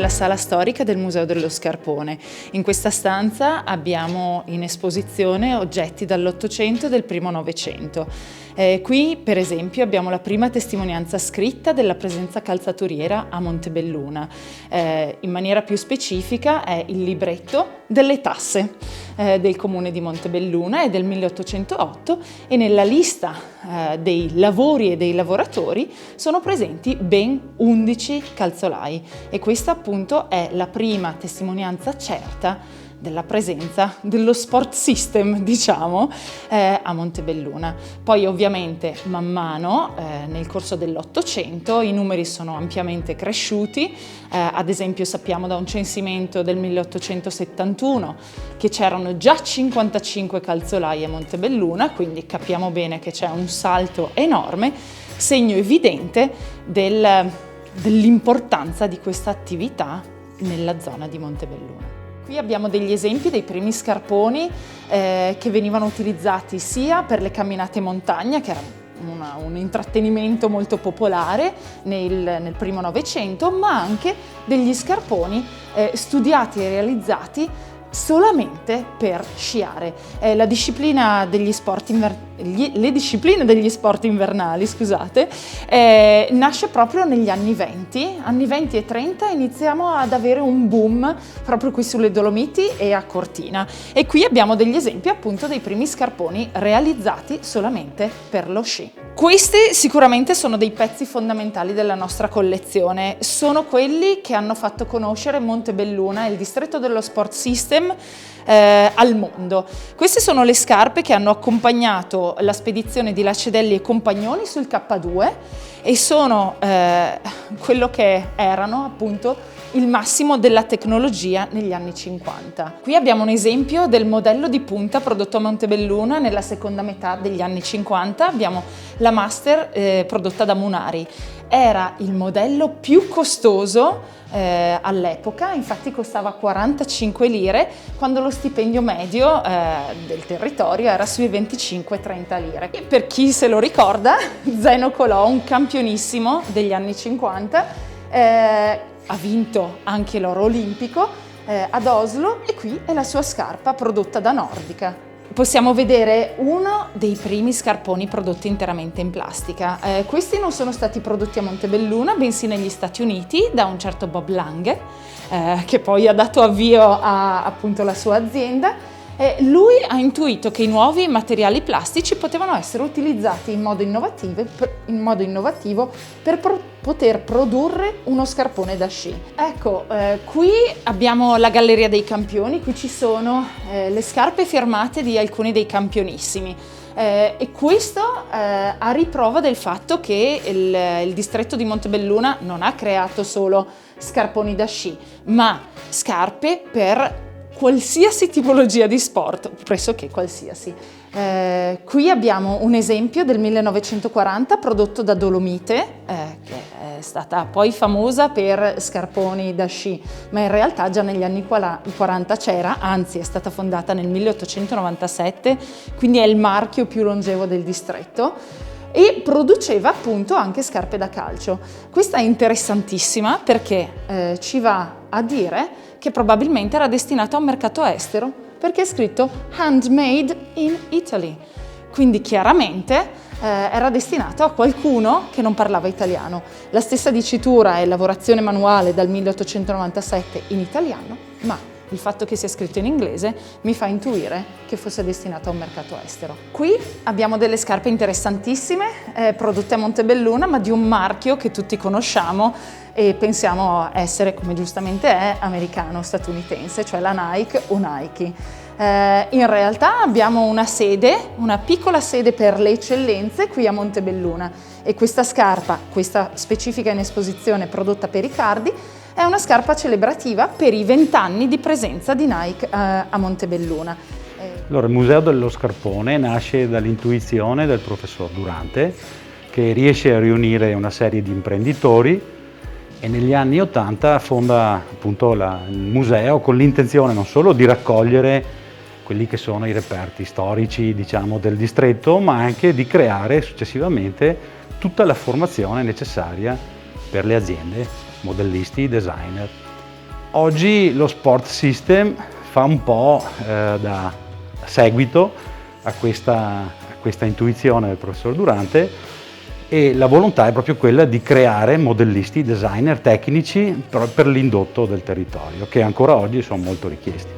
nella sala storica del Museo dello Scarpone. In questa stanza abbiamo in esposizione oggetti dall'Ottocento e del primo Novecento. Qui, per esempio, abbiamo la prima testimonianza scritta della presenza calzaturiera a Montebelluna. In maniera più specifica è il libretto delle tasse del comune di Montebelluna, è del 1808 e nella lista dei lavori e dei lavoratori sono presenti ben 11 calzolai e questa appunto è la prima testimonianza certa della presenza dello sport system, diciamo, a Montebelluna. Poi ovviamente man mano nel corso dell'Ottocento i numeri sono ampiamente cresciuti, ad esempio sappiamo da un censimento del 1871 che c'erano già 55 calzolai a Montebelluna, quindi capiamo bene che c'è un salto enorme, segno evidente dell'importanza di questa attività nella zona di Montebelluna. Qui abbiamo degli esempi dei primi scarponi che venivano utilizzati sia per le camminate in montagna, che era un intrattenimento molto popolare nel primo Novecento, ma anche degli scarponi studiati e realizzati solamente per sciare. Le discipline degli sport invernali, scusate, nasce proprio negli anni 20 e 30 iniziamo ad avere un boom proprio qui sulle Dolomiti e a Cortina e qui abbiamo degli esempi appunto dei primi scarponi realizzati solamente per lo sci. Questi sicuramente sono dei pezzi fondamentali della nostra collezione, sono quelli che hanno fatto conoscere Montebelluna e il distretto dello Sport System al mondo. Queste sono le scarpe che hanno accompagnato la spedizione di Lacedelli e Compagnoni sul K2 e sono quello che erano appunto il massimo della tecnologia negli anni 50. Qui abbiamo un esempio del modello di punta prodotto a Montebelluna nella seconda metà degli anni 50. Abbiamo la Master prodotta da Munari. Era il modello più costoso all'epoca, infatti costava 45 lire, quando lo stipendio medio del territorio era sui 25-30 lire. E per chi se lo ricorda, Zeno Colò, un campionissimo degli anni 50, ha vinto anche l'oro olimpico ad Oslo e qui è la sua scarpa prodotta da Nordica. Possiamo vedere uno dei primi scarponi prodotti interamente in plastica. Questi non sono stati prodotti a Montebelluna, bensì negli Stati Uniti da un certo Bob Lange, che poi ha dato avvio a appunto la sua azienda. Lui ha intuito che i nuovi materiali plastici potevano essere utilizzati in modo innovativo per poter produrre uno scarpone da sci. Ecco, qui abbiamo la galleria dei campioni, qui ci sono le scarpe firmate di alcuni dei campionissimi. E questo a riprova del fatto che il distretto di Montebelluna non ha creato solo scarponi da sci, ma scarpe per qualsiasi tipologia di sport, pressoché qualsiasi. Qui abbiamo un esempio del 1940 prodotto da Dolomite, che è stata poi famosa per scarponi da sci, ma in realtà già negli anni 40 c'era, anzi è stata fondata nel 1897, quindi è il marchio più longevo del distretto. E produceva appunto anche scarpe da calcio. Questa è interessantissima perché ci va a dire che probabilmente era destinato a un mercato estero perché è scritto handmade in Italy, quindi chiaramente era destinato a qualcuno che non parlava italiano. La stessa dicitura è lavorazione manuale dal 1897 in italiano, ma il fatto che sia scritto in inglese mi fa intuire che fosse destinato a un mercato estero. Qui abbiamo delle scarpe interessantissime prodotte a Montebelluna, ma di un marchio che tutti conosciamo e pensiamo essere, come giustamente è, americano, statunitense, cioè la Nike o Nike. In realtà abbiamo una piccola sede per le eccellenze qui a Montebelluna e questa scarpa, questa specifica in esposizione prodotta per Riccardi, è una scarpa celebrativa per i 20 anni di presenza di Nike a Montebelluna. Allora, il Museo dello Scarpone nasce dall'intuizione del professor Durante, che riesce a riunire una serie di imprenditori e negli anni '80 fonda appunto il museo con l'intenzione non solo di raccogliere quelli che sono i reperti storici, diciamo, del distretto, ma anche di creare successivamente tutta la formazione necessaria per le aziende, modellisti, designer Oggi lo Sport System fa un po' da seguito a questa intuizione del professor Durante, e la volontà è proprio quella di creare modellisti, designer tecnici per l'indotto del territorio, che ancora oggi sono molto richiesti.